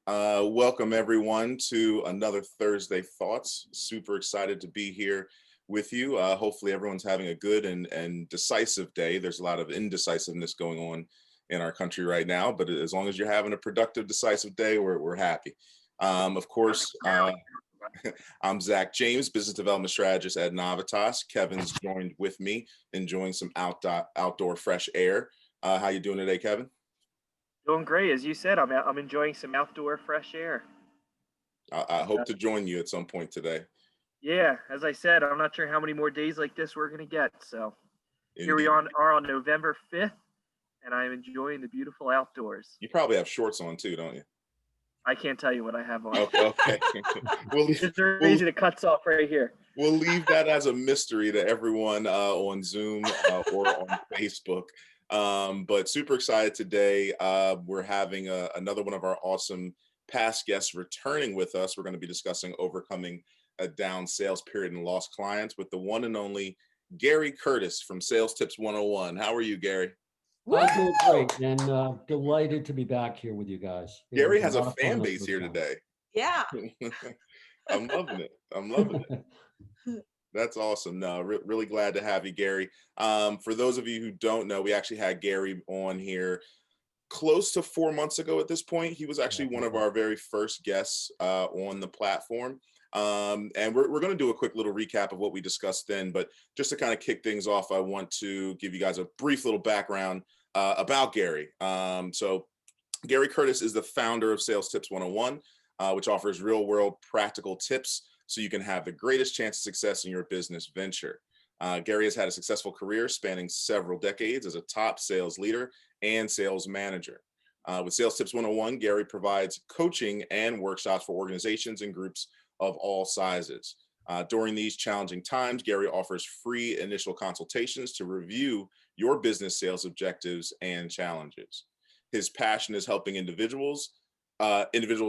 Welcome everyone to another Thursday Thoughts. Super excited to be here with you. Hopefully everyone's having a good and decisive day. There's a lot of indecisiveness going on in our country right now, but as long as you're having a productive, decisive day, we're happy. Of course, I'm Zach James, business development strategist at Navitas. Kevin's joined with me, enjoying some outdoor fresh air. How you doing today, Kevin? Doing great. As you said, I'm enjoying some outdoor fresh air. I hope to join you at some point today. Yeah, as I said, I'm not sure how many more days like this we're going to get. So here we Indeed. are on November 5th, and I'm enjoying the beautiful outdoors. You probably have shorts on too, don't you? I can't tell you what I have on. Okay. There's a reason it cuts off right here. We'll leave that as a mystery to everyone on Zoom or on Facebook. But super excited today. We're having another one of our awesome past guests returning with us. We're going to be discussing overcoming a down sales period and lost clients with the one and only Gary Kurtis from SalesTips 101. How are you, Gary? I'm doing great and delighted to be back here with you guys. Gary has a fan base here today. Yeah. I'm loving it. I'm loving it. That's awesome. No, really glad to have you, Gary. For those of you who don't know, we actually had Gary on here close to 4 months ago at this point. He was actually one of our very first guests on the platform. And we're going to do a quick little recap of what we discussed then. But just to kind of kick things off, I want to give you guys a brief little background about Gary. So Gary Kurtis is the founder of SalesTips 101, which offers real-world practical tips so you can have the greatest chance of success in your business venture. Gary has had a successful career spanning several decades as a top sales leader and sales manager. With SalesTips 101, Gary provides coaching and workshops for organizations and groups of all sizes. During these challenging times, Gary offers free initial consultations to review your business sales objectives and challenges. His passion is helping individuals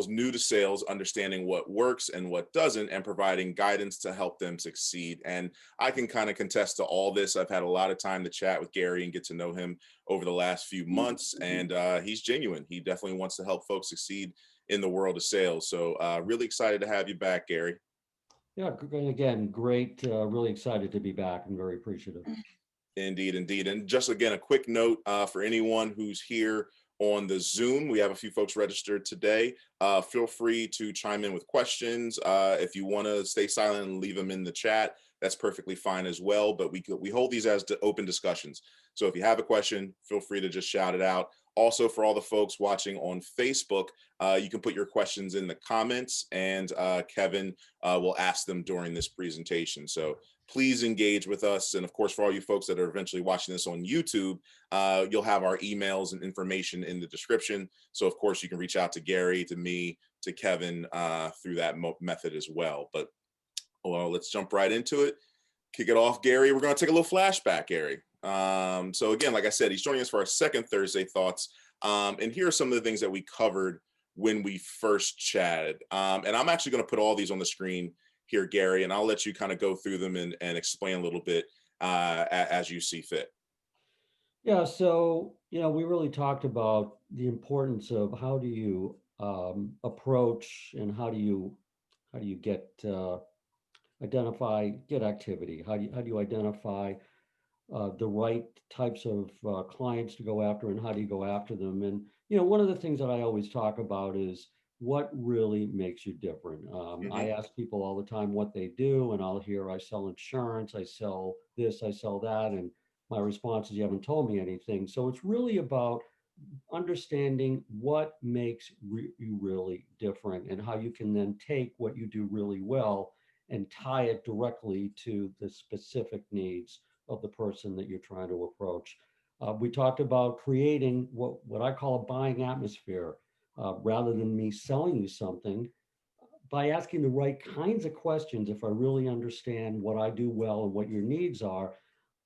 new to sales, understanding what works and what doesn't, and providing guidance to help them succeed. And I can kind of contest to all this. I've had a lot of time to chat with Gary and get to know him over the last few months, and he's genuine. He definitely wants to help folks succeed in the world of sales. So really excited to have you back, Gary. Yeah, again, great. Really excited to be back and very appreciative. Indeed, indeed. And just again, a quick note for anyone who's here on the Zoom. We have a few folks registered today. Feel free to chime in with questions. If you want to stay silent and leave them in the chat, that's perfectly fine as well. But we hold these as open discussions. So if you have a question, feel free to just shout it out. Also, for all the folks watching on Facebook, you can put your questions in the comments, and Kevin will ask them during this presentation. So please engage with us. And of course, for all you folks that are eventually watching this on YouTube, you'll have our emails and information in the description. So of course, you can reach out to Gary, to me, to Kevin through that method as well. But well, let's jump right into it. Kick it off, Gary. We're going to take a little flashback, Gary. So again, like I said, he's joining us for our second Thursday Thoughts. And here are some of the things that we covered when we first chatted. And I'm actually going to put all these on the screen here, Gary, and I'll let you kind of go through them and explain a little bit as you see fit. Yeah, so, we really talked about the importance of how do you approach and how do you get get activity? How do you identify the right types of clients to go after, and how do you go after them? And, one of the things that I always talk about is what really makes you different. I ask people all the time what they do, and I'll hear I sell insurance, I sell this, I sell that. And my response is, you haven't told me anything. So it's really about understanding what makes you really different, and how you can then take what you do really well and tie it directly to the specific needs of the person that you're trying to approach. We talked about creating what I call a buying atmosphere. Rather than me selling you something, by asking the right kinds of questions, if I really understand what I do well and what your needs are,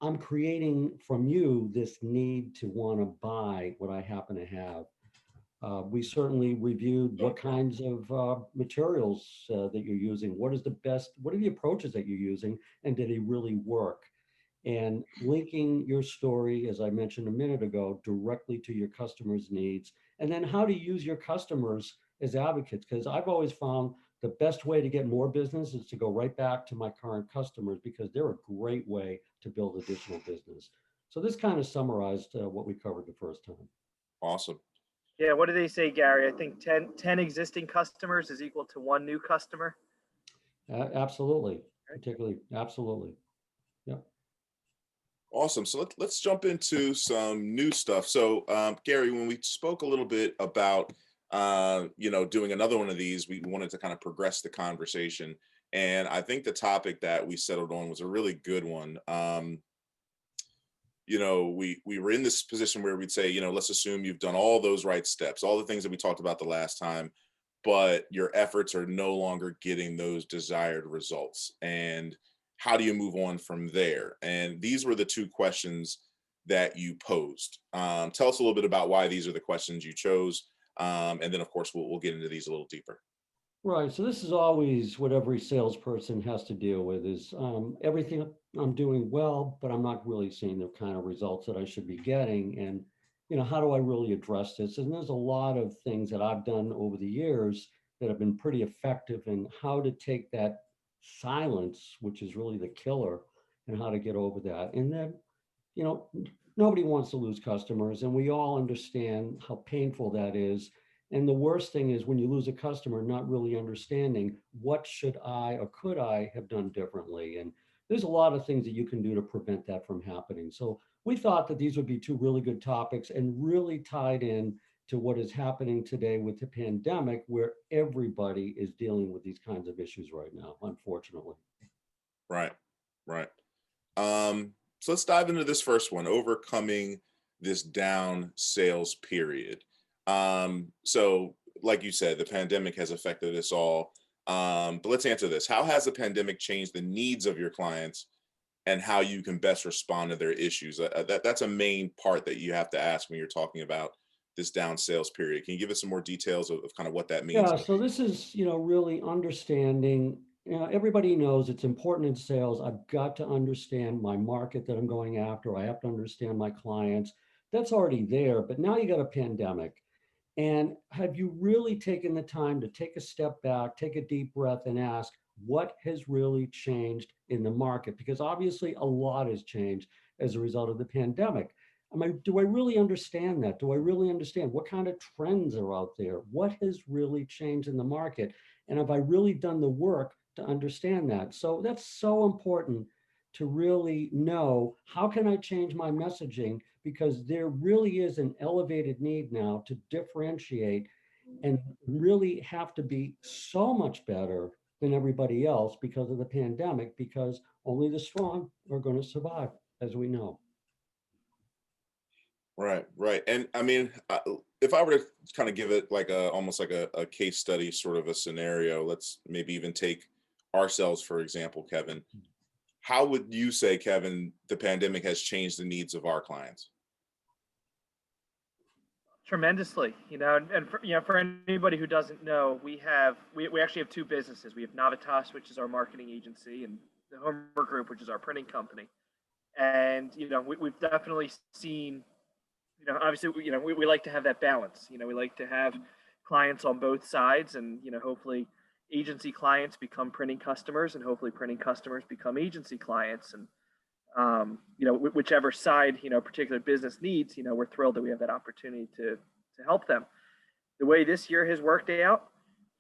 I'm creating from you this need to want to buy what I happen to have. We certainly reviewed what kinds of materials that you're using. What are the approaches that you're using, and do they really work? And linking your story, as I mentioned a minute ago, directly to your customers' needs. And then how to use your customers as advocates, because I've always found the best way to get more business is to go right back to my current customers, because they're a great way to build additional business. So this kind of summarized what we covered the first time. Awesome. Yeah, what do they say, Gary? I think 10 existing customers is equal to one new customer. Absolutely, Right? particularly, absolutely. Yep. Awesome. So let's jump into some new stuff. So Gary, when we spoke a little bit about doing another one of these, we wanted to kind of progress the conversation. And I think the topic that we settled on was a really good one. We were in this position where we'd say, let's assume you've done all those right steps, all the things that we talked about the last time, but your efforts are no longer getting those desired results. And how do you move on from there? And these were the two questions that you posed. Tell us a little bit about why these are the questions you chose. And then, of course, we'll get into these a little deeper. Right. So this is always what every salesperson has to deal with is everything I'm doing well, but I'm not really seeing the kind of results that I should be getting. And, how do I really address this? And there's a lot of things that I've done over the years that have been pretty effective in how to take that silence, which is really the killer, and how to get over that. And then, you know, nobody wants to lose customers, and we all understand how painful that is. And the worst thing is when you lose a customer, not really understanding what should I or could I have done differently. And there's a lot of things that you can do to prevent that from happening. So we thought that these would be two really good topics and really tied in to what is happening today with the pandemic, where everybody is dealing with these kinds of issues right now, unfortunately. Right. Right. So let's dive into this first one, overcoming this down sales period. So like you said, the pandemic has affected us all. But let's answer this. How has the pandemic changed the needs of your clients and how you can best respond to their issues? That's a main part that you have to ask when you're talking about this down sales period. Can you give us some more details of kind of what that means? Yeah, so this is, really understanding, everybody knows it's important in sales. I've got to understand my market that I'm going after. I have to understand my clients. That's already there, but now you got a pandemic. And have you really taken the time to take a step back, take a deep breath and ask, what has really changed in the market? Because obviously a lot has changed as a result of the pandemic. Do I really understand that? Do I really understand what kind of trends are out there? What has really changed in the market? And have I really done the work to understand that? So that's so important to really know, how can I change my messaging? Because there really is an elevated need now to differentiate and really have to be so much better than everybody else because of the pandemic, because only the strong are going to survive, as we know. Right, right. And I mean, if I were to kind of give it like almost like a case study sort of a scenario, let's maybe even take ourselves, for example, Kevin. How would you say, Kevin, the pandemic has changed the needs of our clients? Tremendously, and for anybody who doesn't know, we actually have two businesses. We have Navitas, which is our marketing agency, and the Homer Group, which is our printing company. And we've definitely seen, obviously, we like to have that balance. We like to have clients on both sides, and hopefully agency clients become printing customers, and hopefully printing customers become agency clients. And whichever side, particular business needs, we're thrilled that we have that opportunity to help them. The way this year has worked out,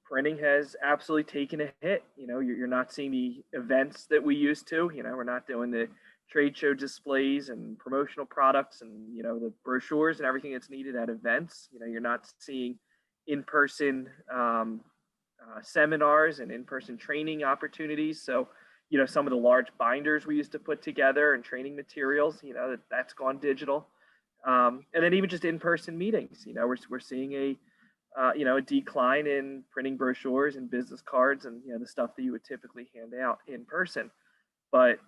printing has absolutely taken a hit. You're not seeing the events that we used to. We're not doing the trade show displays and promotional products and, the brochures and everything that's needed at events. You're not seeing in-person seminars and in-person training opportunities. So, some of the large binders we used to put together and training materials, that's gone digital. And then even just in-person meetings, we're seeing a decline in printing brochures and business cards and, the stuff that you would typically hand out in person. But,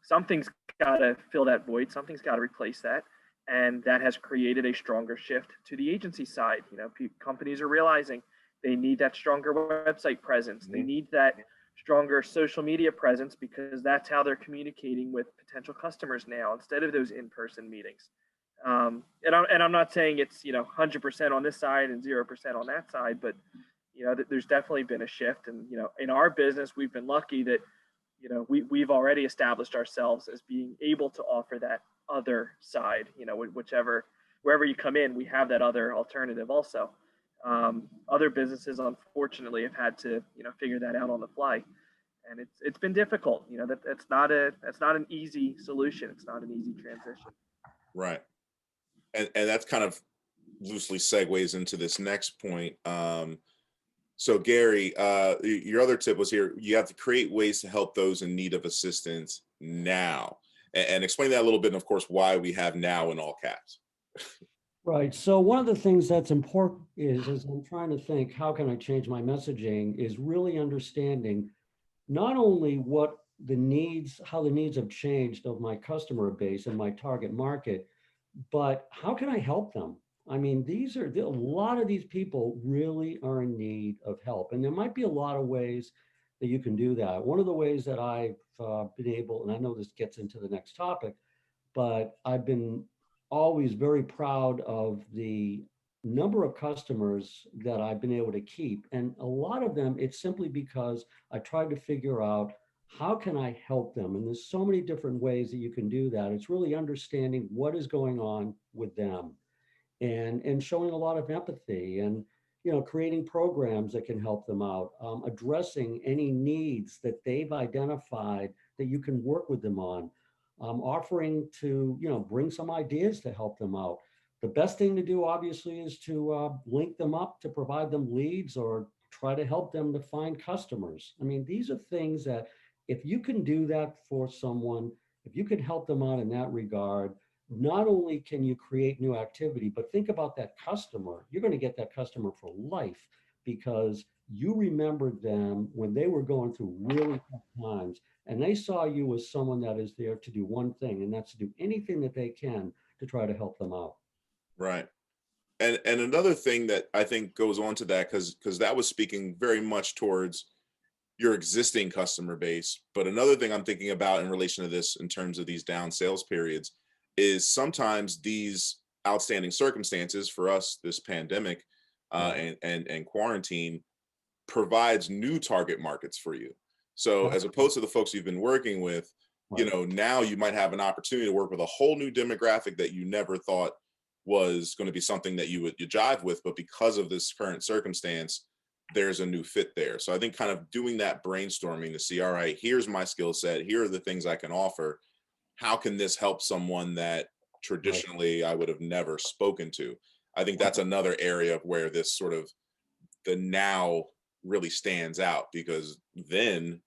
something's got to fill that void. Something's got to replace that. And that has created a stronger shift to the agency side. Companies are realizing they need that stronger website presence. They need that stronger social media presence, because that's how they're communicating with potential customers now, instead of those in-person meetings. And I'm not saying it's 100% on this side and 0% on that side, but there's definitely been a shift. And in our business, we've been lucky that we've already established ourselves as being able to offer that other side. Wherever you come in, we have that other alternative also. Other businesses, unfortunately, have had to figure that out on the fly, and it's been difficult. That's not an easy solution. It's not an easy transition. Right. And that's kind of loosely segues into this next point. So Gary, your other tip was here, you have to create ways to help those in need of assistance now. And explain that a little bit, and of course, why we have now in all caps. Right. So one of the things that's important is I'm trying to think, how can I change my messaging, is really understanding not only how the needs have changed of my customer base and my target market, but how can I help them? I mean, a lot of these people really are in need of help. And there might be a lot of ways that you can do that. One of the ways that I've been able, and I know this gets into the next topic, but I've been always very proud of the number of customers that I've been able to keep. And a lot of them, it's simply because I tried to figure out, how can I help them? And there's so many different ways that you can do that. It's really understanding what is going on with them, and showing a lot of empathy, and creating programs that can help them out, addressing any needs that they've identified that you can work with them on, offering to bring some ideas to help them out. The best thing to do, obviously, is to link them up, to provide them leads, or try to help them to find customers. I mean, these are things that, if you can do that for someone, if you can help them out in that regard, not only can you create new activity, but think about that customer. You're going to get that customer for life, because you remembered them when they were going through really tough times, and they saw you as someone that is there to do one thing, and that's to do anything that they can to try to help them out. Right. And another thing that I think goes on to that, because that was speaking very much towards your existing customer base. But another thing I'm thinking about in relation to this, in terms of these down sales periods, is sometimes these outstanding circumstances for us, this pandemic Right. and quarantine, provides new target markets for you. So as Absolutely. opposed to the folks you've been working with, Right. now you might have an opportunity to work with a whole new demographic that you never thought was going to be something that you jive with, but because of this current circumstance, there's a new fit there. So I think kind of doing that brainstorming to see, all right, here's my skill set, here are the things I can offer. How can this help someone that Right. traditionally I would have never spoken to? I think that's another area of where this sort of the now really stands out, because then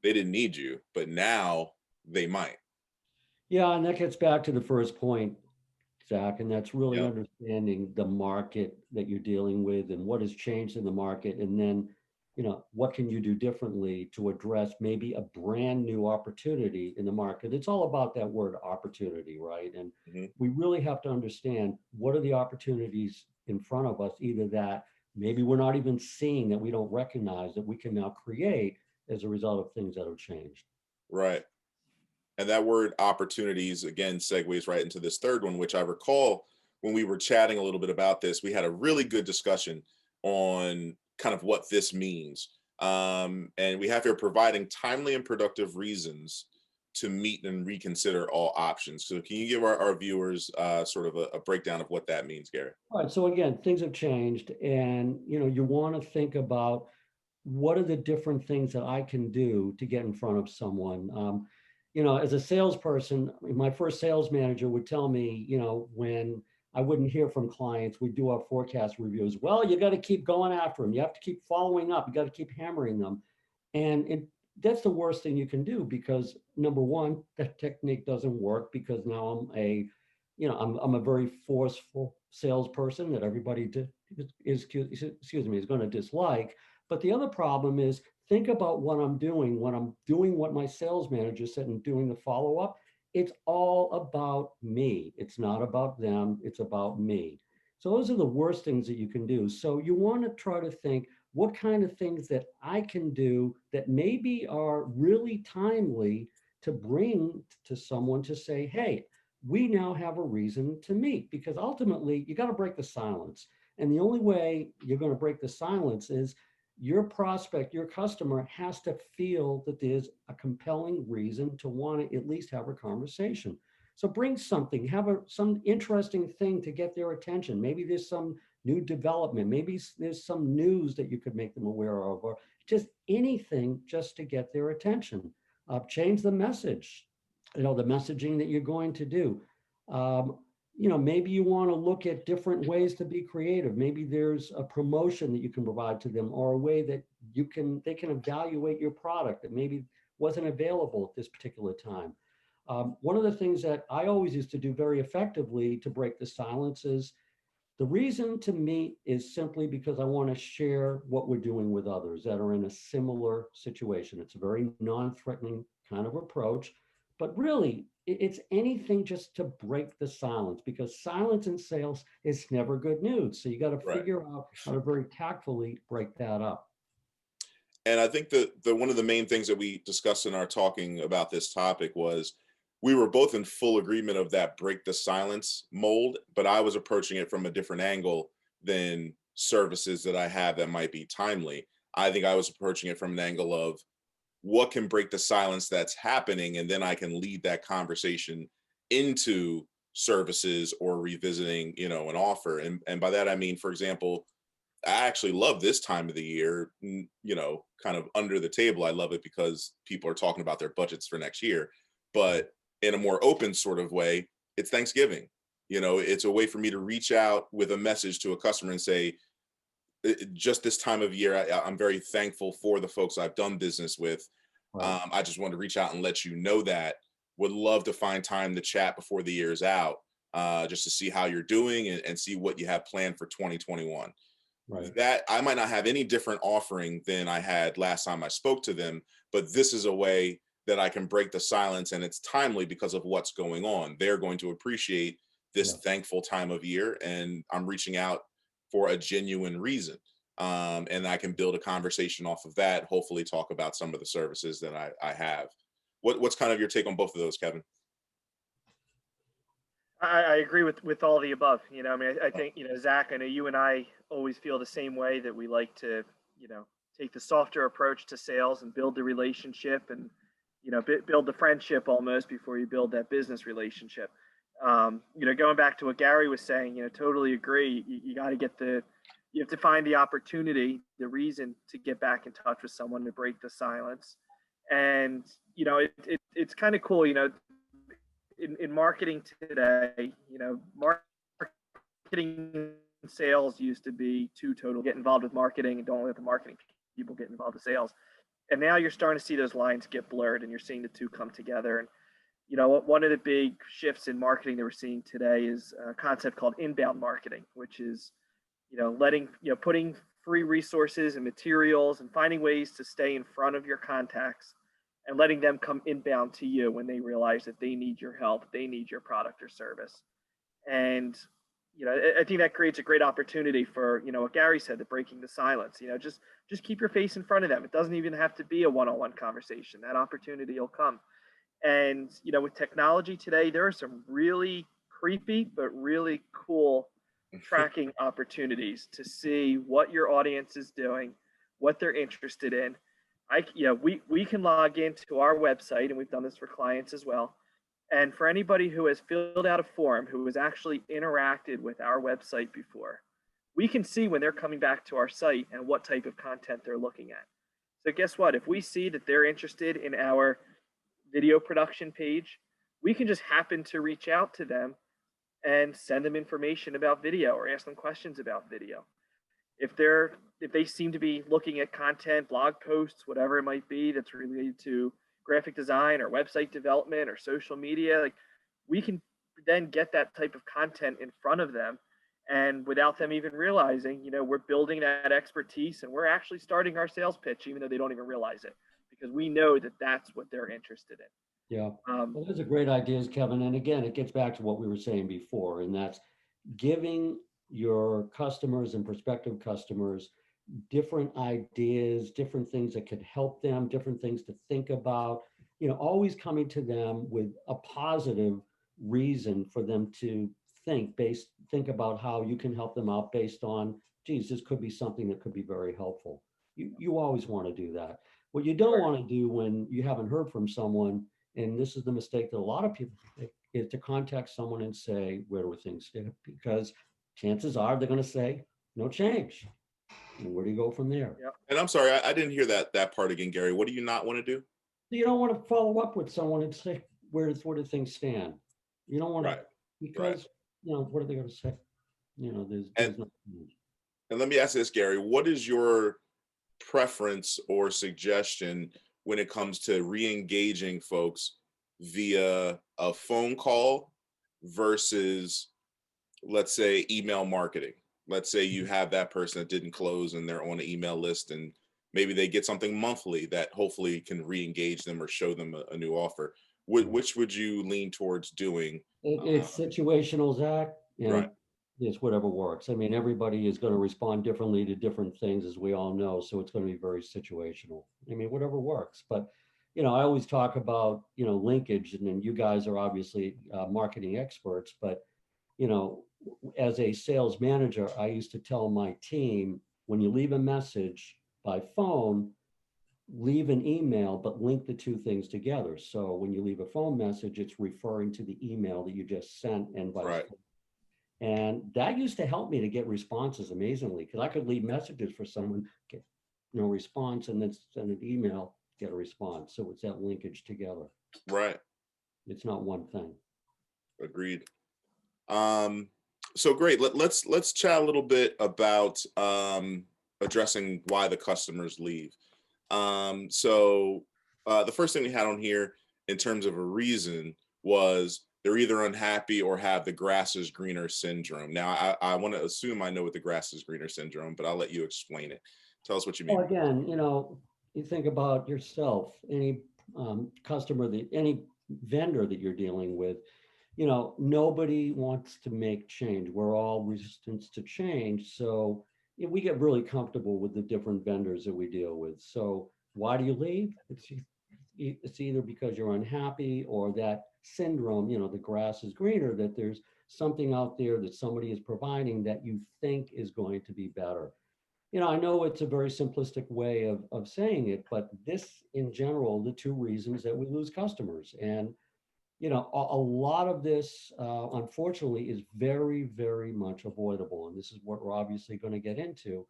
they didn't need you, but now they might. Yeah, and that gets back to the first point, Zach, and that's really Yep. understanding the market that you're dealing with and what has changed in the market. And then, what can you do differently to address maybe a brand new opportunity in the market? It's all about that word opportunity, right? And Mhm. we really have to understand, what are the opportunities in front of us, either that maybe we're not even seeing, that we don't recognize, that we can now create as a result of things that have changed. Right. And that word opportunities again segues right into this third one, which I recall when we were chatting a little bit about this, we had a really good discussion on kind of what this means. And we have here, providing timely and productive reasons to meet and reconsider all options. So can you give our viewers sort of a breakdown of what that means, Gary? All right, so again, things have changed, and you want to think about, what are the different things that I can do to get in front of someone. As a salesperson, my first sales manager would tell me, when I wouldn't hear from clients, we do our forecast reviews. Well, you got to keep going after them. You have to keep following up. You got to keep hammering them. And that's the worst thing you can do, because number one, that technique doesn't work, because now I'm a very forceful salesperson that everybody is going to dislike. But the other problem is, think about what I'm doing when I'm doing what my sales manager said and doing the follow up. It's all about me. It's not about them. It's about me. So those are the worst things that you can do. So you want to try to think, what kind of things that I can do that maybe are really timely to bring to someone, to say, hey, we now have a reason to meet, because ultimately you got to break the silence. And the only way you're going to break the silence is your prospect, your customer has to feel that there's a compelling reason to want to at least have a conversation. So bring something, have some interesting thing to get their attention. Maybe there's some new development. Maybe there's some news that you could make them aware of, or just anything just to get their attention. Change the message, the messaging that you're going to do. Um, maybe you want to look at different ways to be creative. Maybe there's a promotion that you can provide to them, or a way that they can evaluate your product that maybe wasn't available at this particular time. One of the things that I always used to do very effectively to break the silence is, the reason to meet is simply because I want to share what we're doing with others that are in a similar situation. It's a very non-threatening kind of approach, but really it's anything just to break the silence, because silence in sales is never good news. So you got to Right. figure out how to very tactfully break that up. And I think the one of the main things that we discussed in our talking about this topic was, we were both in full agreement of that break the silence mold, but I was approaching it from a different angle than services that I have that might be timely. I think I was approaching it from an angle of, what can break the silence that's happening, and then I can lead that conversation into services or revisiting, an offer. And by that I mean, for example, I actually love this time of the year, kind of under the table. I love it because people are talking about their budgets for next year. But in a more open sort of way, it's Thanksgiving. It's a way for me to reach out with a message to a customer and say, just this time of year, I'm very thankful for the folks I've done business with. Right. I just want to reach out and let you know that. Would love to find time to chat before the year is out, just to see how you're doing, and see what you have planned for 2021. Right. That I might not have any different offering than I had last time I spoke to them, but this is a way that I can break the silence, and it's timely because of what's going on. They're going to appreciate this Yeah. thankful time of year, and I'm reaching out for a genuine reason. And I can build a conversation off of that, hopefully talk about some of the services that I have. What's kind of your take on both of those, Kevin? I agree with all the above. I mean, I think, Zach, I know you and I always feel the same way, that we like to, take the softer approach to sales and build the relationship, and, build the friendship almost before you build that business relationship. Going back to what Gary was saying, totally agree. You got to you have to find the opportunity, the reason to get back in touch with someone, to break the silence. And, it's kind of cool, in marketing today, marketing and sales used to be two total, get involved with marketing and don't let the marketing people get involved with sales. And now you're starting to see those lines get blurred, and you're seeing the two come together. And, one of the big shifts in marketing that we're seeing today is a concept called inbound marketing, which is, putting free resources and materials and finding ways to stay in front of your contacts, and letting them come inbound to you when they realize that they need your help, they need your product or service. And, I think that creates a great opportunity for, what Gary said, the breaking the silence. Just keep your face in front of them. It doesn't even have to be a one-on-one conversation. That opportunity will come. And, with technology today, there are some really creepy but really cool tracking opportunities to see what your audience is doing, what they're interested in. We can log into our website, and we've done this for clients as well. And for anybody who has filled out a form, who has actually interacted with our website before, we can see when they're coming back to our site and what type of content they're looking at. So guess what? If we see that they're interested in our video production page, we can just happen to reach out to them and send them information about video, or ask them questions about video. If they seem to be looking at content, blog posts, whatever it might be, that's related to graphic design or website development or social media, like, we can then get that type of content in front of them, and without them even realizing, we're building that expertise, and we're actually starting our sales pitch, even though they don't even realize it, because we know that that's what they're interested in. Yeah. Well, those are great ideas, Kevin. And again, it gets back to what we were saying before, and that's giving your customers and prospective customers different ideas, different things that could help them, different things to think about, always coming to them with a positive reason for them to think about how you can help them out based on, geez, this could be something that could be very helpful. You always want to do that. What you don't want to do when you haven't heard from someone, and this is the mistake that a lot of people make, is to contact someone and say, where do things stand? Because chances are they're going to say, no change. And where do you go from there? Yep. And I'm sorry, I didn't hear that part again, Gary. What do you not want to do? You don't want to follow up with someone and say, where do things stand? You don't want to, Right. because, what are they going to say? There's And, no. and let me ask this, Gary, what is your preference or suggestion when it comes to re-engaging folks via a phone call versus, let's say, email marketing? Let's say you have that person that didn't close and they're on an email list, and maybe they get something monthly that hopefully can re-engage them or show them a new offer. Which would you lean towards doing? It's situational, Zach, and Right. it's whatever works. I mean, everybody is going to respond differently to different things, as we all know. So it's going to be very situational. I mean, whatever works. But, I always talk about, linkage, and then you guys are obviously marketing experts. But, as a sales manager, I used to tell my team, when you leave a message by phone, leave an email, but link the two things together. So when you leave a phone message, it's referring to the email that you just sent, and vice Right. versa. And that used to help me to get responses amazingly, because I could leave messages for someone, get no response, and then send an email, get a response. So it's that linkage together. Right. It's not one thing. Agreed. So great. Let's chat a little bit about addressing why the customers leave. So the first thing we had on here in terms of a reason was they're either unhappy or have the grass is greener syndrome. Now, I want to assume I know what the grass is greener syndrome, but I'll let you explain it. Tell us what you mean. Well, again, you think about yourself, any customer, any vendor that you're dealing with, nobody wants to make change. We're all resistant to change. So we get really comfortable with the different vendors that we deal with. So why do you leave? It's either because you're unhappy, or that syndrome, the grass is greener, that there's something out there that somebody is providing that you think is going to be better. I know it's a very simplistic way of saying it, but this, in general, the two reasons that we lose customers. And, a lot of this, unfortunately, is very, very much avoidable. And this is what we're obviously going to get into.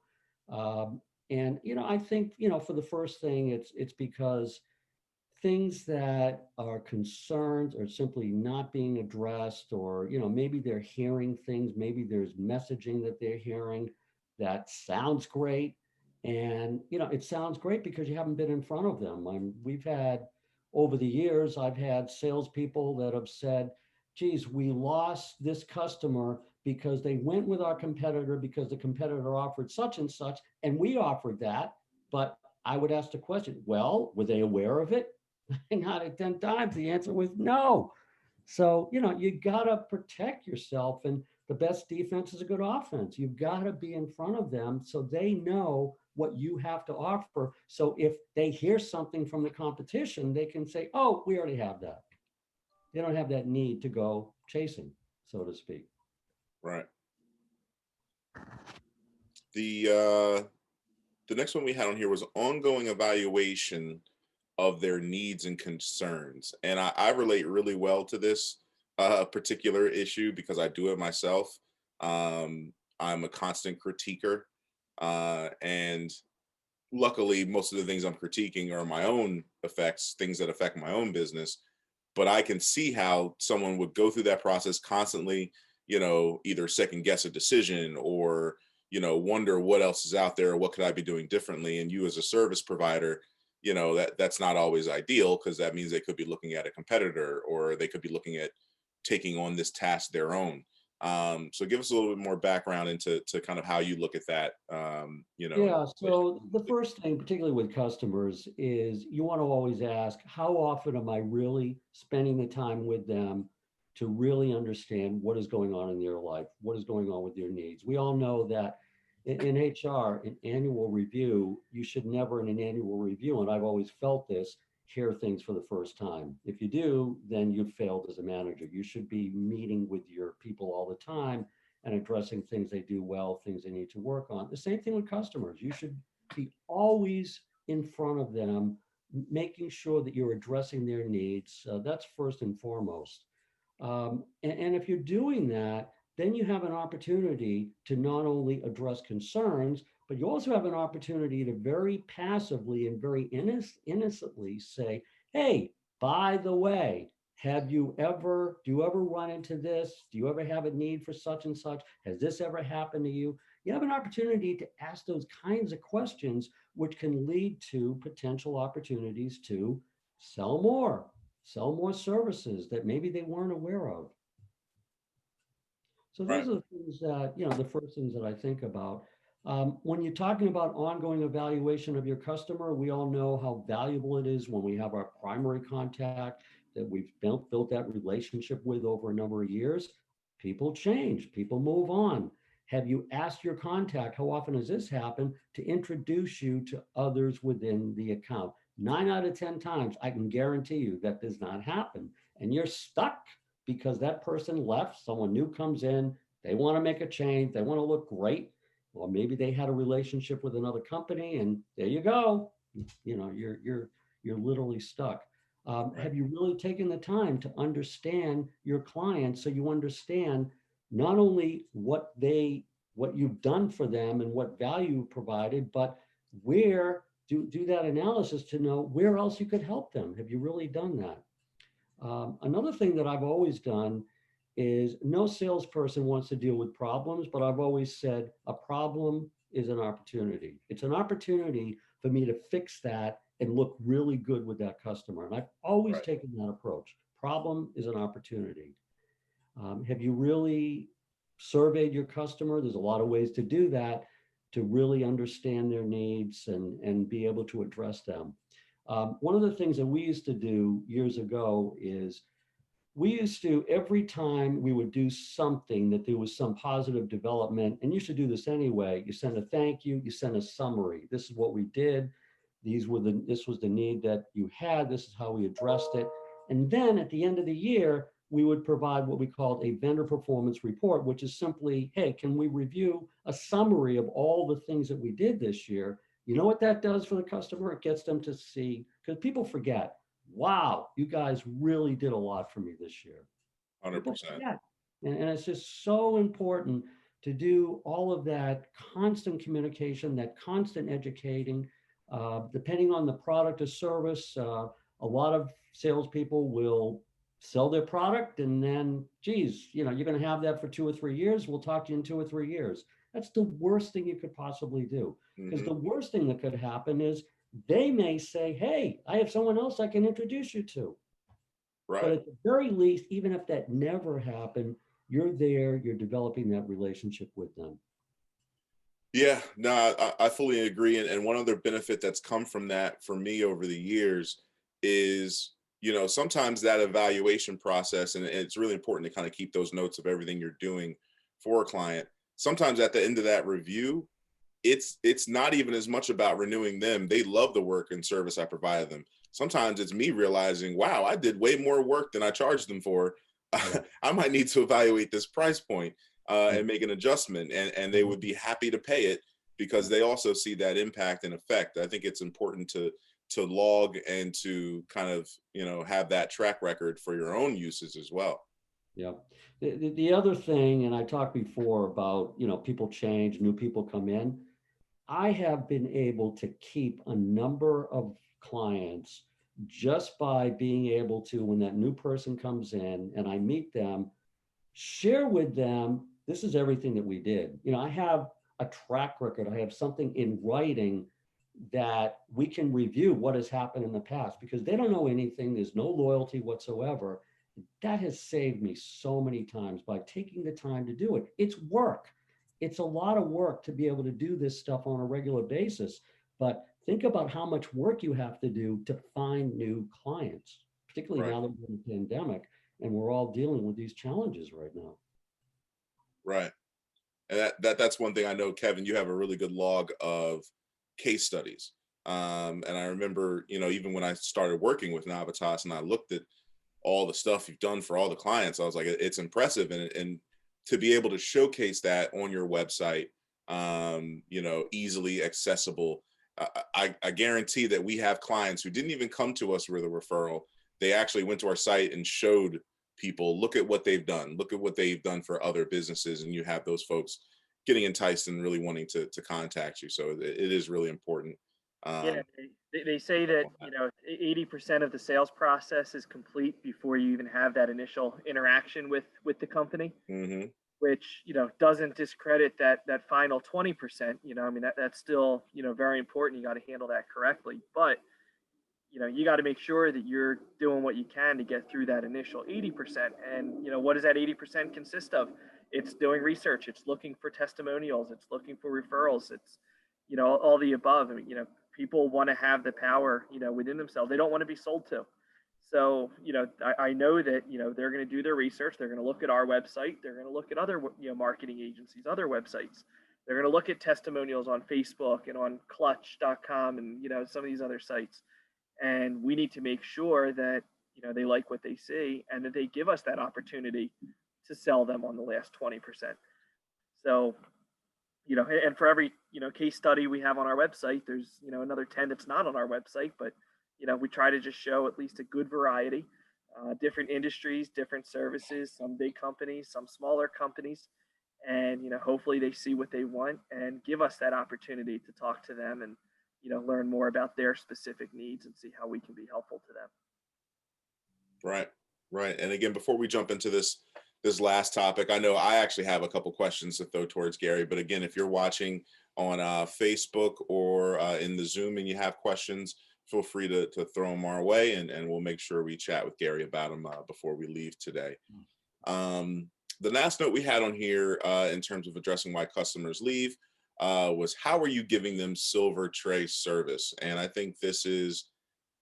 And, I think, for the first thing, it's because things that are concerns are simply not being addressed, or, maybe they're hearing things, maybe there's messaging that they're hearing that sounds great. And, it sounds great because you haven't been in front of them. We've had, over the years, I've had salespeople that have said, geez, we lost this customer because they went with our competitor because the competitor offered such and such, and we offered that. But I would ask the question, well, were they aware of it? 9 out of 10 times, the answer was no. So, you got to protect yourself, and the best defense is a good offense. You've got to be in front of them so they know what you have to offer. So if they hear something from the competition, they can say, oh, we already have that. They don't have that need to go chasing, so to speak. Right. The next one we had on here was ongoing evaluation of their needs and concerns. And I relate really well to this particular issue because I do it myself. I'm a constant critiquer. And luckily, most of the things I'm critiquing are my own effects, things that affect my own business. But I can see how someone would go through that process constantly, either second guess a decision or, wonder what else is out there, what could I be doing differently? And you as a service provider, that's not always ideal, because that means they could be looking at a competitor, or they could be looking at taking on this task their own. So give us a little bit more background into kind of how you look at that. Yeah, so the first thing, particularly with customers, is you want to always ask, how often am I really spending the time with them to really understand what is going on in their life, what is going on with their needs? We all know that in HR, an annual review, you should never, in an annual review, and I've always felt this, hear things for the first time. If you do, then you've failed as a manager. You should be meeting with your people all the time and addressing things they do well, things they need to work on. The same thing with customers. You should be always in front of them, making sure that you're addressing their needs. That's first and foremost. And if you're doing that, then you have an opportunity to not only address concerns, but you also have an opportunity to very passively and very innocently say, hey, by the way, do you ever run into this? Do you ever have a need for such and such? Has this ever happened to you? You have an opportunity to ask those kinds of questions, which can lead to potential opportunities to sell more, sell more services that maybe they weren't aware of. So Right. those are the things that, the first things that I think about. When you're talking about ongoing evaluation of your customer, we all know how valuable it is when we have our primary contact that we've built that relationship with over a number of years. People change, people move on. Have you asked your contact, how often has this happened, to introduce you to others within the account? 9 out of 10 times, I can guarantee you that does not happen. And you're stuck because that person left, someone new comes in, they want to make a change, they want to look great, or maybe they had a relationship with another company, and there you go. You're literally stuck. Have you really taken the time to understand your clients so you understand not only what you've done for them and what value you provided, but where do that analysis to know where else you could help them? Have you really done that? Another thing that I've always done is no salesperson wants to deal with problems, but I've always said a problem is an opportunity. It's an opportunity for me to fix that and look really good with that customer. And I've always taken that approach. Problem is an opportunity. Have you really surveyed your customer? There's a lot of ways to do that to really understand their needs and be able to address them. One of the things that we used to do years ago is we used to, every time we would do something that there was some positive development, and you should do this anyway, you send a thank you, you send a summary. This is what we did. This was the need that you had. This is how we addressed it. And then at the end of the year, we would provide what we called a vendor performance report, which is simply, hey, can we review a summary of all the things that we did this year? You know what that does for the customer? It gets them to see, because people forget, wow, you guys really did a lot for me this year. 100%. And it's just so important to do all of that constant communication, that constant educating. Depending on the product or service, a lot of salespeople will sell their product and then, geez, you're going to have that for 2 or 3 years. We'll talk to you in 2 or 3 years. That's the worst thing you could possibly do. Because the worst thing that could happen is they may say, hey, I have someone else I can introduce you to. Right. But at the very least, even if that never happened, you're there, you're developing that relationship with them. Yeah, no, I fully agree. And one other benefit that's come from that for me over the years is, sometimes that evaluation process, and it's really important to kind of keep those notes of everything you're doing for a client. Sometimes at the end of that review, it's not even as much about renewing them. They love the work and service I provided them. Sometimes it's me realizing, wow, I did way more work than I charged them for. Yeah. I might need to evaluate this price point and make an adjustment. And they would be happy to pay it because they also see that impact and effect. I think it's important to log and to kind of, have that track record for your own uses as well. Yeah. The other thing, and I talked before about, people change, new people come in. I have been able to keep a number of clients just by being able to, when that new person comes in and I meet them, share with them, this is everything that we did. I have a track record. I have something in writing that we can review what has happened in the past because they don't know anything. There's no loyalty whatsoever. That has saved me so many times by taking the time to do it. It's work. It's a lot of work to be able to do this stuff on a regular basis. But think about how much work you have to do to find new clients, particularly now that we're in the pandemic and we're all dealing with these challenges right now. Right. And that's one thing I know, Kevin, you have a really good log of case studies. And I remember, even when I started working with Navitas and I looked at all the stuff you've done for all the clients, I was like, it's impressive. And to be able to showcase that on your website, easily accessible. I guarantee that we have clients who didn't even come to us with a referral. They actually went to our site and showed people, look at what they've done, look at what they've done for other businesses. And you have those folks getting enticed and really wanting to contact you. So it is really important. Yeah, Um, they say that 80% of the sales process is complete before you even have that initial interaction with the company, mhm. which doesn't discredit that final 20%. I mean that's still very important. You got to handle that correctly, but you got to make sure that you're doing what you can to get through that initial 80%. And what does that 80% consist of? It's doing research, it's looking for testimonials, it's looking for referrals, it's all the above. I mean, people want to have the power within themselves. They don't want to be sold to. So I know that they're going to do their research, they're going to look at our website, they're going to look at other marketing agencies, other websites, they're going to look at testimonials on Facebook and on clutch.com and some of these other sites. And we need to make sure that they like what they see and that they give us that opportunity to sell them on the last 20%. So and for every case study we have on our website, there's another 10 that's not on our website, but we try to just show at least a good variety, different industries, different services, some big companies, some smaller companies, and hopefully they see what they want and give us that opportunity to talk to them and learn more about their specific needs and see how we can be helpful to them. Right, right. And again, before we jump into this last topic, I know I actually have a couple questions to throw towards Gary. But again, if you're watching on Facebook or in the Zoom and you have questions, feel free to throw them our way, and we'll make sure we chat with Gary about them before we leave today. The last note we had on here in terms of addressing why customers leave was, how are you giving them silver tray service? And I think this is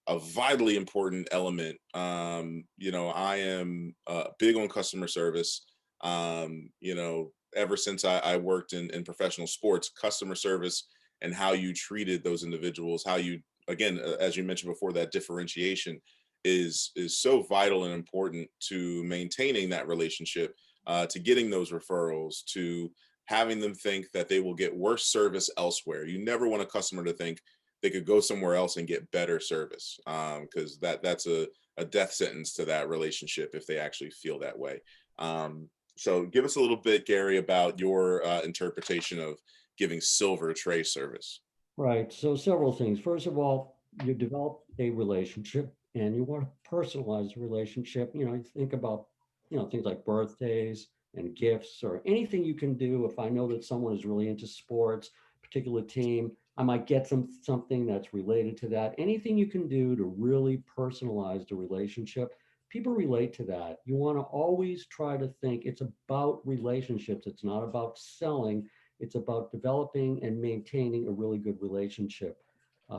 a vitally important element. I am big on customer service. Ever since I worked in professional sports, customer service and how you treated those individuals, how you, again, as you mentioned before, that differentiation is so vital and important to maintaining that relationship, to getting those referrals, to having them think that they will get worse service elsewhere. You never want a customer to think they could go somewhere else and get better service, because that's a death sentence to that relationship if they actually feel that way. So give us a little bit, Gary, about your interpretation of giving silver tray service. Right. So several things. First of all, you develop a relationship and you want to personalize the relationship. You think about, things like birthdays and gifts or anything you can do. If I know that someone is really into sports, particular team, I might get something that's related to that. Anything you can do to really personalize the relationship. People relate to that. You want to always try to think it's about relationships. It's not about selling. It's about developing and maintaining a really good relationship.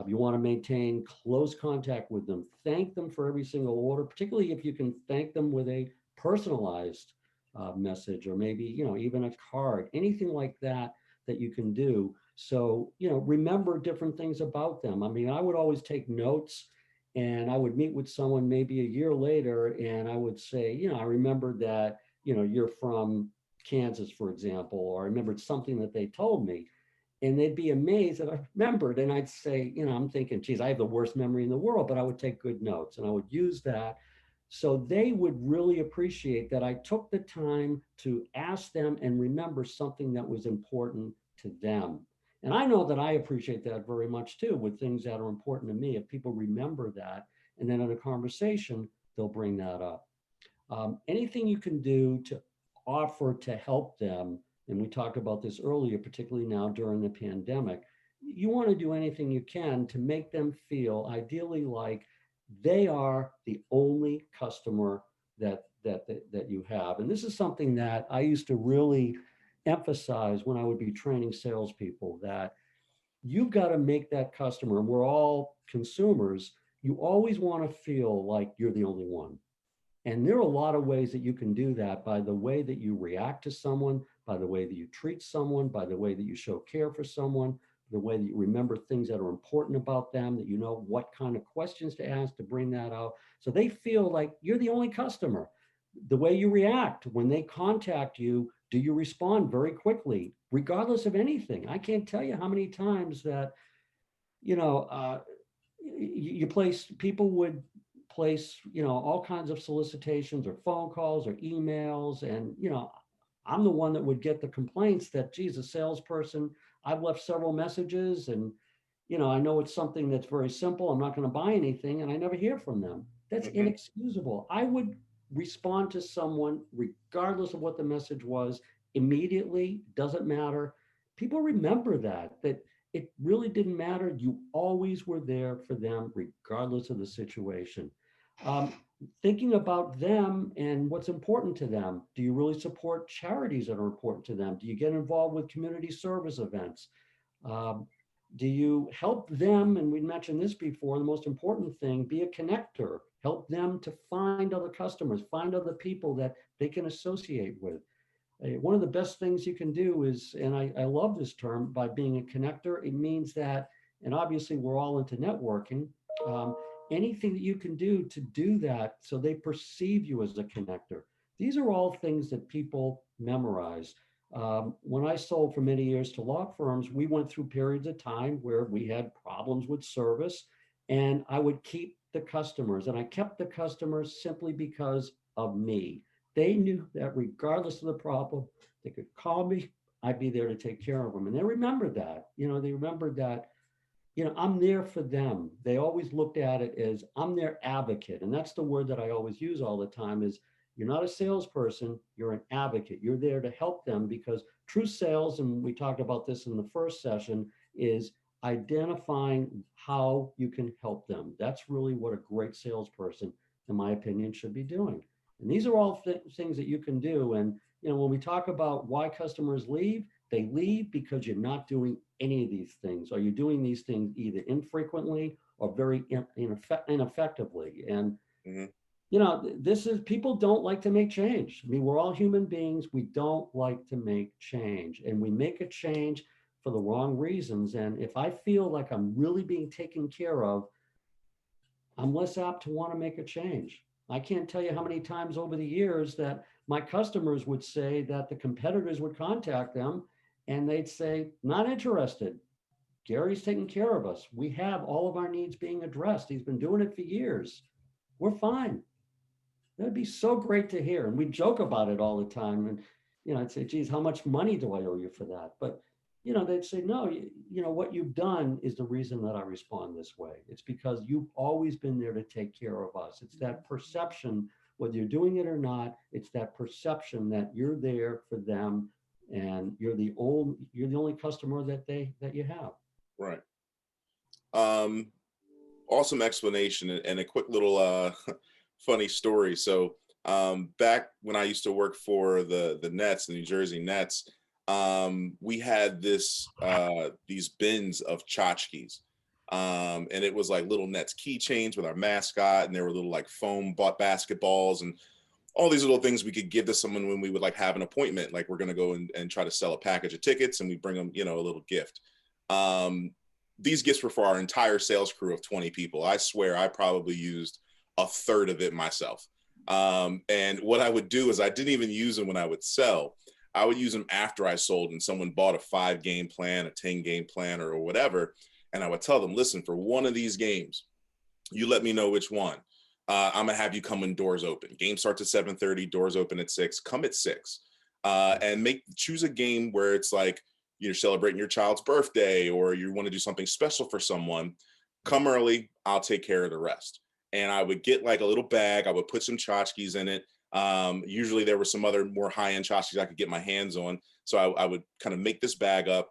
You want to maintain close contact with them. Thank them for every single order, particularly if you can thank them with a personalized message or maybe, even a card, anything like that that you can do. So, remember different things about them. I mean, I would always take notes and I would meet with someone maybe a year later and I would say, I remember that, you're from Kansas, for example, or I remembered something that they told me. And they'd be amazed that I remembered. And I'd say, I'm thinking, geez, I have the worst memory in the world, but I would take good notes and I would use that. So they would really appreciate that I took the time to ask them and remember something that was important to them. And I know that I appreciate that very much too with things that are important to me. If people remember that, and then in a conversation, they'll bring that up. Anything you can do to offer to help them, and we talked about this earlier, particularly now during the pandemic, you want to do anything you can to make them feel ideally like they are the only customer that you have. And this is something that I used to really emphasize when I would be training salespeople, that you've got to make that customer, and we're all consumers, you always want to feel like you're the only one. And there are a lot of ways that you can do that by the way that you react to someone, by the way that you treat someone, by the way that you show care for someone, the way that you remember things that are important about them, that you know what kind of questions to ask to bring that out. So they feel like you're the only customer. The way you react when they contact you, do you respond very quickly, regardless of anything? I can't tell you how many times that, you know, people would place, all kinds of solicitations or phone calls or emails. And, I'm the one that would get the complaints that, geez, a salesperson, I've left several messages and, I know it's something that's very simple. I'm not going to buy anything, and I never hear from them. That's inexcusable. I would respond to someone regardless of what the message was immediately. Doesn't matter. People remember that it really didn't matter. You always were there for them, regardless of the situation. Um, Thinking about them and what's important to them. Do you really support charities that are important to them? Do you get involved with community service events? Um, do you help them? And we mentioned this before, the most important thing, be a connector, help them to find other customers, find other people that they can associate with. One of the best things you can do is, and I love this term, by being a connector, it means that, and obviously we're all into networking, um, anything that you can do to do that so they perceive you as a connector. These are all things that people memorize. When I sold for many years to law firms, we went through periods of time where we had problems with service, and I would keep the customers, and I kept the customers simply because of me. They knew that regardless of the problem, they could call me, I'd be there to take care of them. And they remembered that, they remembered that, I'm there for them. They always looked at it as I'm their advocate. And that's the word that I always use all the time is you're not a salesperson, you're an advocate. You're there to help them because true sales, and we talked about this in the first session, is identifying how you can help them. That's really what a great salesperson, in my opinion, should be doing. And these are all things that you can do. And, when we talk about why customers leave, they leave because you're not doing any of these things, or you're doing these things either infrequently or very ineffectively. And, Mhm. this is, people don't like to make change. I mean, we're all human beings. We don't like to make change, and we make a change for the wrong reasons. And if I feel like I'm really being taken care of, I'm less apt to want to make a change. I can't tell you how many times over the years that my customers would say that the competitors would contact them and they'd say, not interested. Gary's taking care of us. We have all of our needs being addressed. He's been doing it for years. We're fine. That'd be so great to hear. And we joke about it all the time. And, I'd say, geez, how much money do I owe you for that? But, they'd say, no, what you've done is the reason that I respond this way. It's because you've always been there to take care of us. It's that perception, whether you're doing it or not, it's that perception that you're there for them and you're the only customer that you have. Right. Um, awesome explanation and a quick little funny story. So back when I used to work for the Nets, the New Jersey Nets, we had these bins of tchotchkes. And it was like little Nets keychains with our mascot, and there were little like foam basketballs and all these little things we could give to someone when we would like have an appointment, like we're going to go and try to sell a package of tickets, and we bring them, a little gift. These gifts were for our entire sales crew of 20 people. I swear I probably used a third of it myself. And what I would do is I didn't even use them when I would sell. I would use them after I sold and someone bought a 5-game plan, a 10-game plan, or whatever. And I would tell them, listen, for one of these games, you let me know which one. I'm gonna have you come when doors open. Game starts at 7:30, doors open at 6. Come at 6, and choose a game where it's like you're celebrating your child's birthday or you want to do something special for someone. Come early, I'll take care of the rest. And I would get like a little bag. I would put some tchotchkes in it. Usually there were some other more high-end tchotchkes I could get my hands on. So I would kind of make this bag up.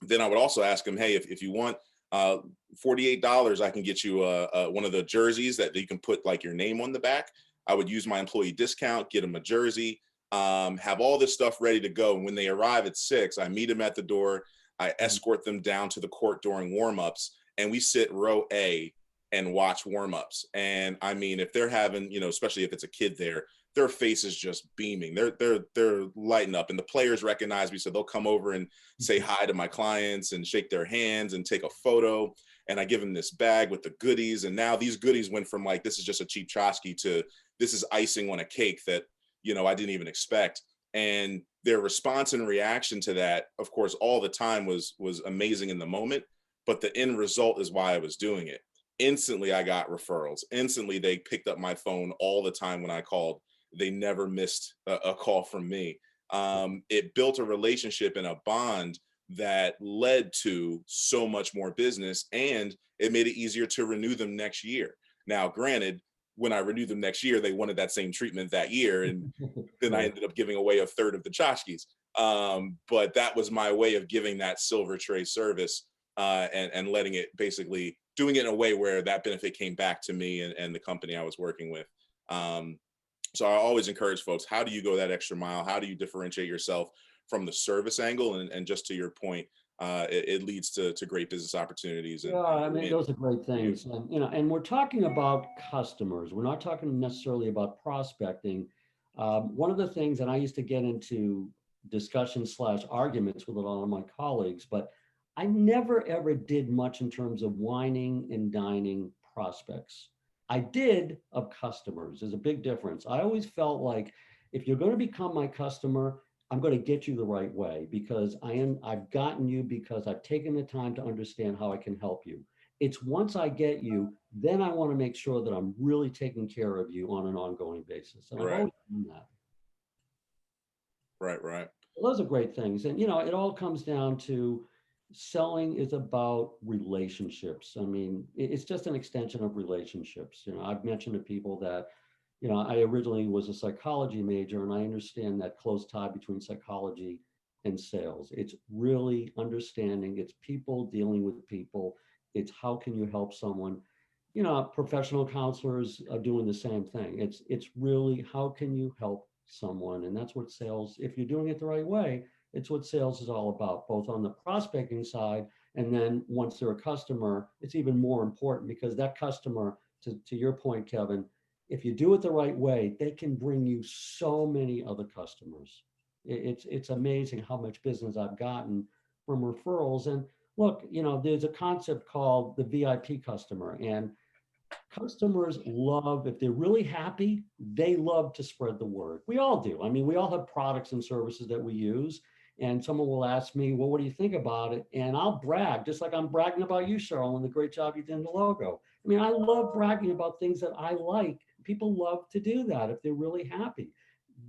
Then I would also ask them, hey, if you want $48, I can get you one of the jerseys that you can put like your name on the back. I would use my employee discount, get them a jersey, have all this stuff ready to go. And when they arrive at 6, I meet them at the door. I escort them down to the court during warmups, and we sit row A. and watch warm-ups. And I mean, if they're having, you know, especially if it's a kid there, their face is just beaming. They're lighting up, and the players recognize me, so they'll come over and say hi to my clients and shake their hands and take a photo. And I give them this bag with the goodies. And now these goodies went from like, this is just a cheap tchotchke to this is icing on a cake that, you know, I didn't even expect. And their response and reaction to that, of course, all the time was amazing in the moment, but the end result is why I was doing it. Instantly, I got referrals. Instantly, they picked up my phone all the time when I called. They never missed a call from me. It built a relationship and a bond that led to so much more business, and it made it easier to renew them next year. Now, granted, when I renewed them next year, they wanted that same treatment that year, and then I ended up giving away a third of the tchotchkes. But that was my way of giving that silver tray service, and letting it, basically doing it in a way where that benefit came back to me and the company I was working with. So I always encourage folks, how do you go that extra mile? How do you differentiate yourself from the service angle? And just to your point, it leads to great business opportunities. Yeah, I mean, those are great things. And, you know, and we're talking about customers. We're not talking necessarily about prospecting. One of the things, and I used to get into discussions / arguments with a lot of my colleagues, but I never ever did much in terms of whining and dining prospects. I did of customers. There's a big difference. I always felt like if you're going to become my customer, I'm going to get you the right way, because I've gotten you because I've taken the time to understand how I can help you. It's once I get you, then I want to make sure that I'm really taking care of you on an ongoing basis. And I've Right, always done that. right. Those are great things. And, you know, it all comes down to selling is about relationships. I mean, it's just an extension of relationships. You know, I've mentioned to people that, you know, I originally was a psychology major, and I understand that close tie between psychology and sales. It's really understanding, it's people dealing with people. It's how can you help someone? You know, professional counselors are doing the same thing. It's really how can you help someone? And that's what sales, if you're doing it the right way, it's what sales is all about, both on the prospecting side, and then once they're a customer, it's even more important, because that customer, to your point, Kevin, if you do it the right way, they can bring you so many other customers. It's amazing how much business I've gotten from referrals. And look, you know, there's a concept called the VIP customer, and customers love, if they're really happy, they love to spread the word. We all do. I mean, we all have products and services that we use, and someone will ask me, well, what do you think about it? And I'll brag, just like I'm bragging about you, Cheryl, and the great job you did in the logo. I mean, I love bragging about things that I like. People love to do that if they're really happy.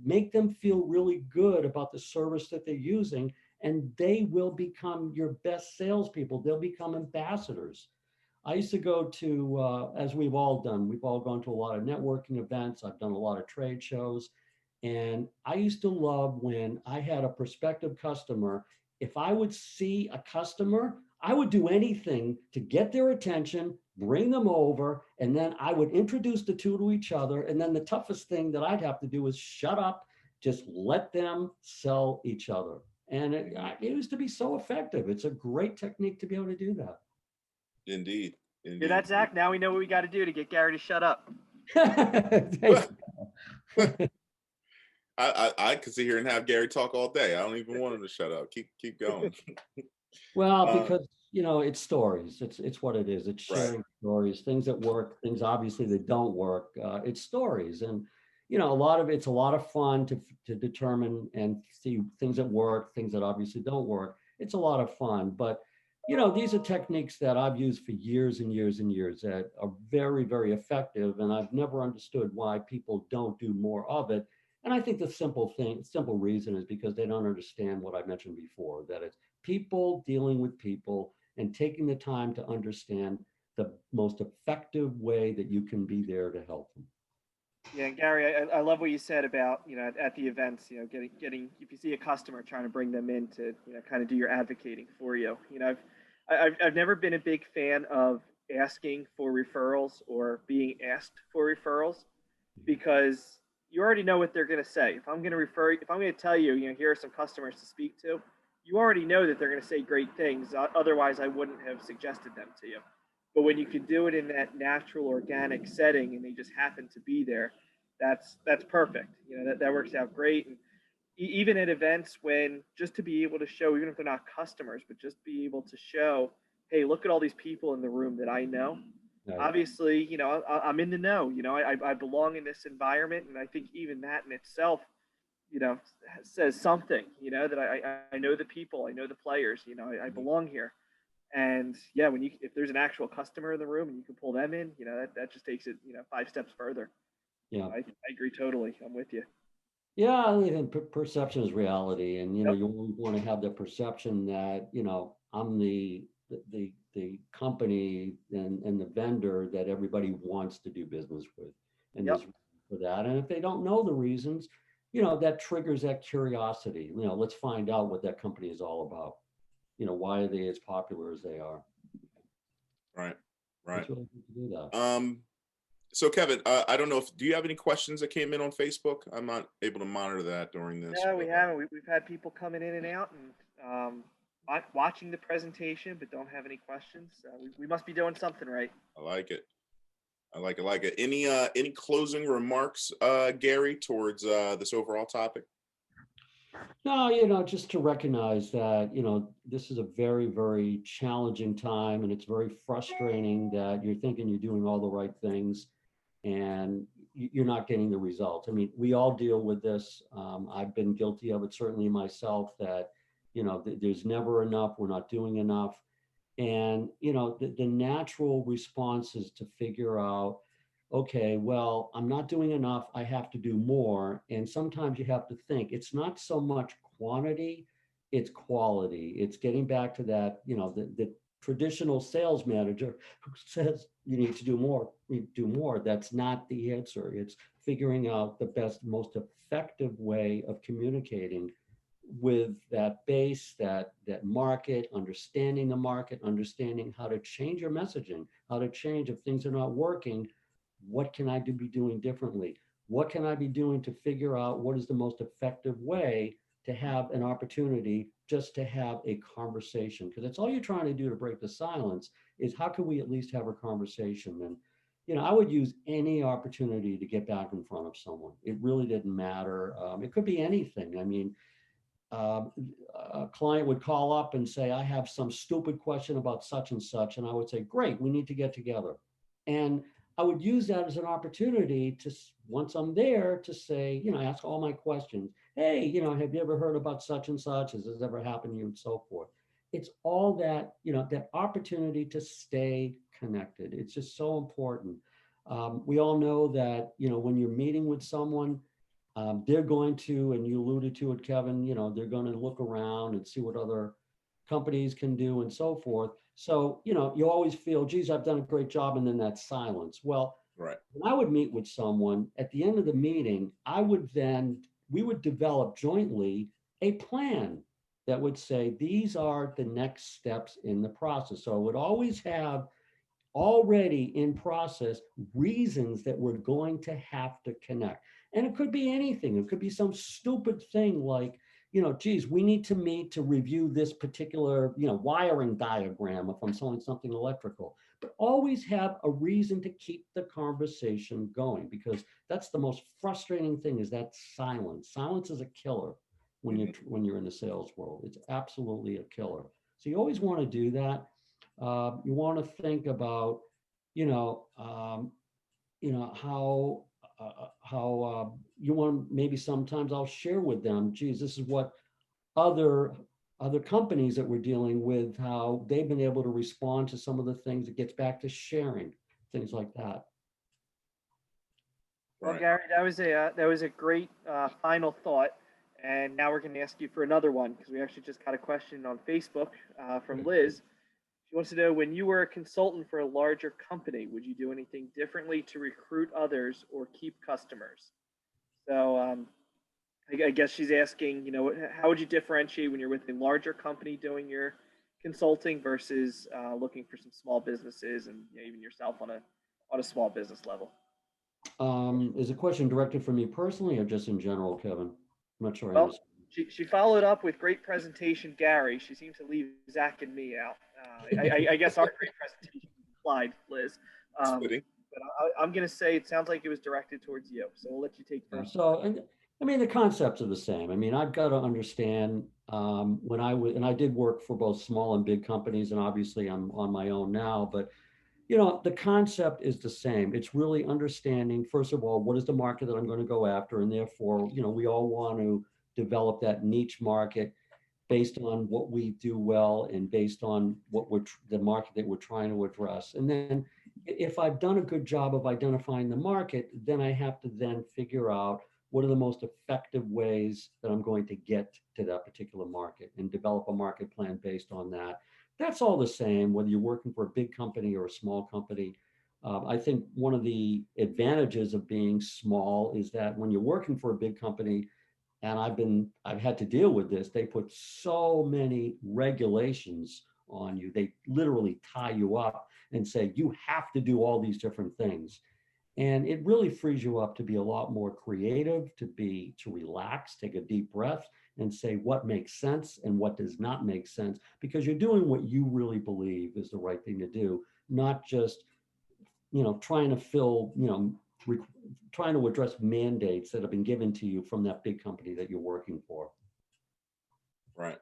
Make them feel really good about the service that they're using, and they will become your best salespeople. They'll become ambassadors. I used to go to, as we've all done, we've all gone to a lot of networking events. I've done a lot of trade shows. And I used to love when I had a prospective customer. If I would see a customer, I would do anything to get their attention, bring them over, and then I would introduce the two to each other. And then the toughest thing that I'd have to do is shut up, just let them sell each other. And it used to be so effective. It's a great technique to be able to do that. Indeed. Hear that, Zach? Now we know what we got to do to get Gary to shut up. Thanks. I could sit here and have Gary talk all day. I don't even want him to shut up. Keep going. Well, because you know, it's stories. It's what it is. It's sharing Right. stories, things that work, things obviously that don't work. It's stories, and you know, it's a lot of fun to determine and see things that work, things that obviously don't work. It's a lot of fun, but you know, these are techniques that I've used for years and years and years that are very, very effective, and I've never understood why people don't do more of it. And I think the simple reason is because they don't understand what I mentioned before, that it's people dealing with people and taking the time to understand the most effective way that you can be there to help them. Yeah, and Gary, I love what you said about, you know, at the events, you know, getting if you see a customer, trying to bring them in to, you know, kind of do your advocating for you. You know, I've never been a big fan of asking for referrals or being asked for referrals, because you already know what they're going to say. If I'm going to tell you, you know, here are some customers to speak to, you already know that they're going to say great things. Otherwise, I wouldn't have suggested them to you. But when you can do it in that natural, organic setting, and they just happen to be there, that's perfect. That works out great. And even at events, when just to be able to show, even if they're not customers, but just be able to show, hey, look at all these people in the room that I know. Right. Obviously, I'm in the know. I belong in this environment, and I think even that in itself, says something. That I know the people, I know the players. I belong here. And yeah, if there's an actual customer in the room and you can pull them in, that just takes it 5 steps further. Yeah. I agree totally. I'm with you. Yeah, I mean, perception is reality, and Yep. you want to have the perception that I'm the company and the vendor that everybody wants to do business with, and Yep. there's reasons for that. And if they don't know the reasons, that triggers that curiosity. Let's find out what that company is all about. Why are they as popular as they are? Right. It's really good to do that. So Kevin, I don't know do you have any questions that came in on Facebook? I'm not able to monitor that during this. No, we haven't. We've had people coming in and out and watching the presentation, but don't have any questions. We must be doing something right. I like it. I like it. Any closing remarks, Gary, towards this overall topic? No, just to recognize that, this is a very, very challenging time, and it's very frustrating that you're thinking you're doing all the right things and you're not getting the results. I mean, we all deal with this. I've been guilty of it, certainly myself, that, there's never enough, we're not doing enough. And, the natural response is to figure out, okay, well, I'm not doing enough, I have to do more. And sometimes you have to think it's not so much quantity, it's quality. It's getting back to that, the traditional sales manager who says you need to do more, That's not the answer. It's figuring out the best, most effective way of communicating with that base, that market, understanding the market, understanding how to change your messaging, how to change if things are not working. What can I be doing differently? What can I be doing to figure out what is the most effective way to have an opportunity just to have a conversation? Because that's all you're trying to do to break the silence, is how can we at least have a conversation? And I would use any opportunity to get back in front of someone. It really didn't matter. It could be anything. I mean, a client would call up and say, I have some stupid question about such and such. And I would say, great, we need to get together. And I would use that as an opportunity to, once I'm there, to say, ask all my questions. Hey, have you ever heard about such and such? Has this ever happened to you? And so forth. It's all that, that opportunity to stay connected. It's just so important. We all know that, when you're meeting with someone, they're going to, and you alluded to it, Kevin, they're going to look around and see what other companies can do and so forth. So, you always feel, geez, I've done a great job. And then that silence. Well, right. When I would meet with someone at the end of the meeting, we would develop jointly a plan that would say, these are the next steps in the process. So I would always have already in process reasons that we're going to have to connect. And it could be anything. It could be some stupid thing like, geez, we need to meet to review this particular, wiring diagram if I'm selling something electrical. But always have a reason to keep the conversation going, because that's the most frustrating thing, is that silence. Silence is a killer when you're in the sales world. It's absolutely a killer. So you always want to do that. You want to think about, how you want. Maybe sometimes I'll share with them, geez, this is what other companies that we're dealing with, how they've been able to respond to some of the things. That gets back to sharing things like that. Well, Gary, that was a great final thought. And now we're going to ask you for another one, because we actually just got a question on Facebook from Liz. She wants to know, when you were a consultant for a larger company, would you do anything differently to recruit others or keep customers? So I guess she's asking, how would you differentiate when you're with a larger company doing your consulting versus looking for some small businesses, and even yourself on a small business level? Is the question directed for me personally or just in general, Kevin? I'm not sure. Well, she followed up with, great presentation, Gary. She seems to leave Zach and me out. I guess our great presentation implied, Liz. But I'm going to say it sounds like it was directed towards you. So we'll let you take first. So, and I mean, the concepts are the same. I mean, I've got to understand when I was, and I did work for both small and big companies, and obviously I'm on my own now, but the concept is the same. It's really understanding, first of all, what is the market that I'm going to go after? And therefore, we all want to develop that niche market based on what we do well and based on what the market that we're trying to address. And then if I've done a good job of identifying the market, then I have to then figure out what are the most effective ways that I'm going to get to that particular market and develop a market plan based on that. That's all the same, whether you're working for a big company or a small company. I think one of the advantages of being small is that when you're working for a big company, and I've had to deal with this, they put so many regulations on you. They literally tie you up and say, you have to do all these different things. And it really frees you up to be a lot more creative, to relax, take a deep breath and say what makes sense and what does not make sense, because you're doing what you really believe is the right thing to do, not just, trying to fill, trying to address mandates that have been given to you from that big company that you're working for. Right.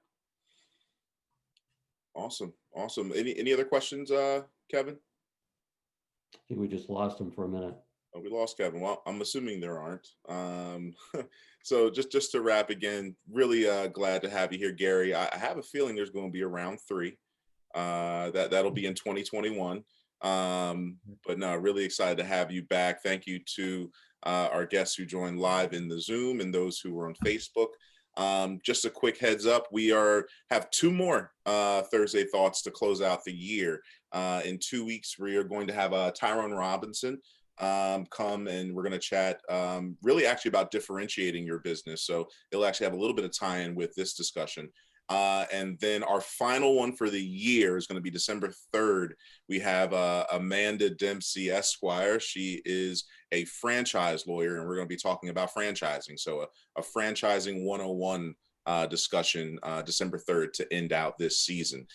Awesome. Any other questions, Kevin? I think we just lost him for a minute. Oh, we lost Kevin. Well, I'm assuming there aren't. So just to wrap again, really glad to have you here, Gary. I have a feeling there's going to be a round 3. That'll be in 2021. But no, really excited to have you back. Thank you to our guests who joined live in the Zoom and those who were on Facebook. Just a quick heads up, we have 2 more Thursday Thoughts to close out the year. In 2 weeks, we are going to have Tyrone Robinson come, and we're going to chat really actually about differentiating your business. So it'll actually have a little bit of tie-in with this discussion. And then our final one for the year is going to be December 3rd. We have Amanda Dempsey Esquire. She is a franchise lawyer, and we're going to be talking about franchising. So a franchising 101 discussion December 3rd to end out this season.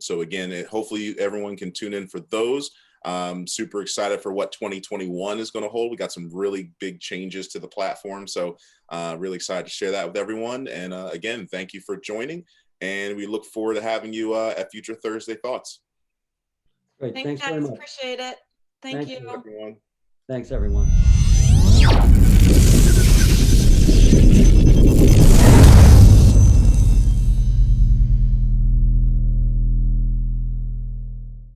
So again, hopefully everyone can tune in for those. Super excited for what 2021 is going to hold. We got some really big changes to the platform. So really excited to share that with everyone. And again, thank you for joining. And we look forward to having you at future Thursday Thoughts. Great. Thanks Very guys. much. Appreciate it. Thank you. Everyone. Thanks, everyone.